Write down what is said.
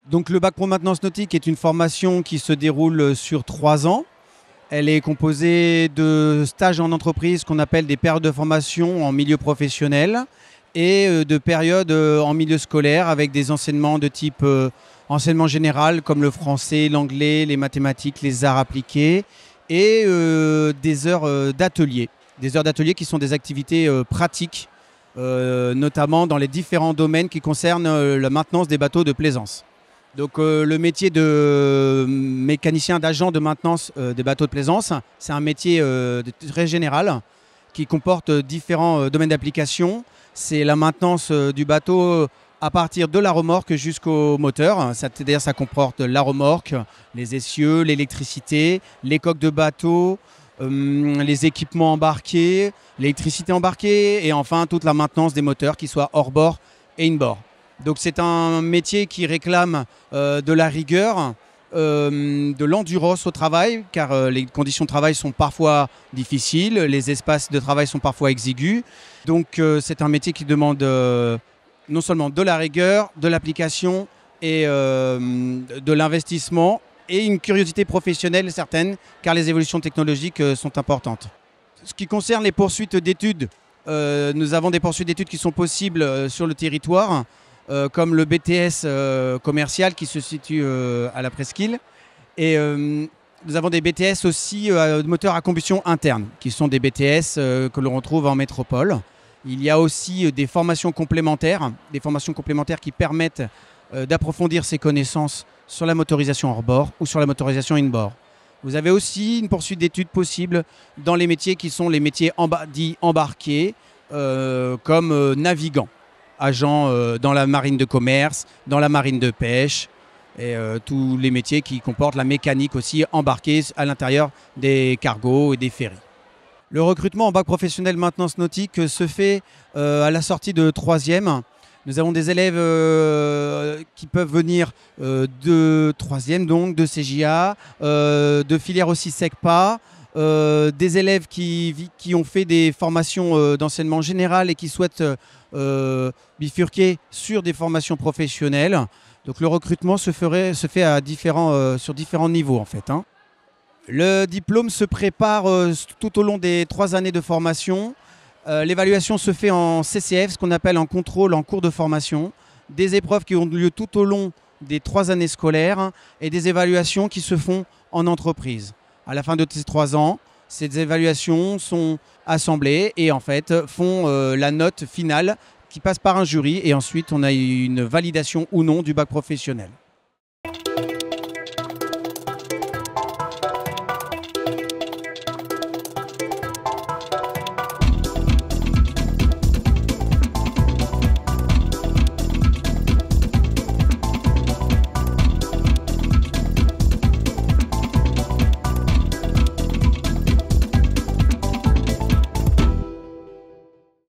Donc le bac pro maintenance nautique est une formation qui se déroule sur 3 ans. Elle est composée de stages en entreprise qu'on appelle des périodes de formation en milieu professionnel et de périodes en milieu scolaire avec des enseignements de type enseignement général comme le français, l'anglais, les mathématiques, les arts appliqués et des heures d'atelier. Des heures d'atelier qui sont des activités pratiques, notamment dans les différents domaines qui concernent la maintenance des bateaux de plaisance. Donc le métier de mécanicien d'agent de maintenance des bateaux de plaisance, c'est un métier très général qui comporte différents domaines d'application. C'est la maintenance du bateau à partir de la remorque jusqu'au moteur. C'est-à-dire ça comporte la remorque, les essieux, l'électricité, les coques de bateau, les équipements embarqués, l'électricité embarquée et enfin toute la maintenance des moteurs qui soient hors bord et in-bord. Donc c'est un métier qui réclame de la rigueur, de l'endurance au travail, car les conditions de travail sont parfois difficiles, les espaces de travail sont parfois exigus. Donc c'est un métier qui demande non seulement de la rigueur, de l'application et de l'investissement et une curiosité professionnelle certaine, car les évolutions technologiques sont importantes. Ce qui concerne les poursuites d'études, nous avons des poursuites d'études qui sont possibles sur le territoire. Comme le BTS commercial qui se situe à la Presqu'île. Et nous avons des BTS aussi de moteurs à combustion interne, qui sont des BTS que l'on retrouve en métropole. Il y a aussi des formations complémentaires qui permettent d'approfondir ses connaissances sur la motorisation hors bord ou sur la motorisation in-bord. Vous avez aussi une poursuite d'études possible dans les métiers qui sont les métiers dits embarqués, comme navigants. Agents dans la marine de commerce, dans la marine de pêche et tous les métiers qui comportent la mécanique aussi embarquée à l'intérieur des cargos et des ferries. Le recrutement en bac professionnel maintenance nautique se fait à la sortie de 3e. Nous avons des élèves qui peuvent venir de 3e, donc de CJA, de filière aussi SECPA, des élèves qui ont fait des formations d'enseignement général et qui souhaitent bifurquer sur des formations professionnelles. Donc le recrutement se fait sur différents niveaux en fait. Le diplôme se prépare tout au long des 3 années de formation. L'évaluation se fait en CCF, ce qu'on appelle un contrôle en cours de formation. Des épreuves qui ont lieu tout au long des 3 années scolaires et des évaluations qui se font en entreprise. À la fin de ces 3 ans, ces évaluations sont assemblées et en fait font la note finale qui passe par un jury et ensuite on a une validation ou non du bac professionnel.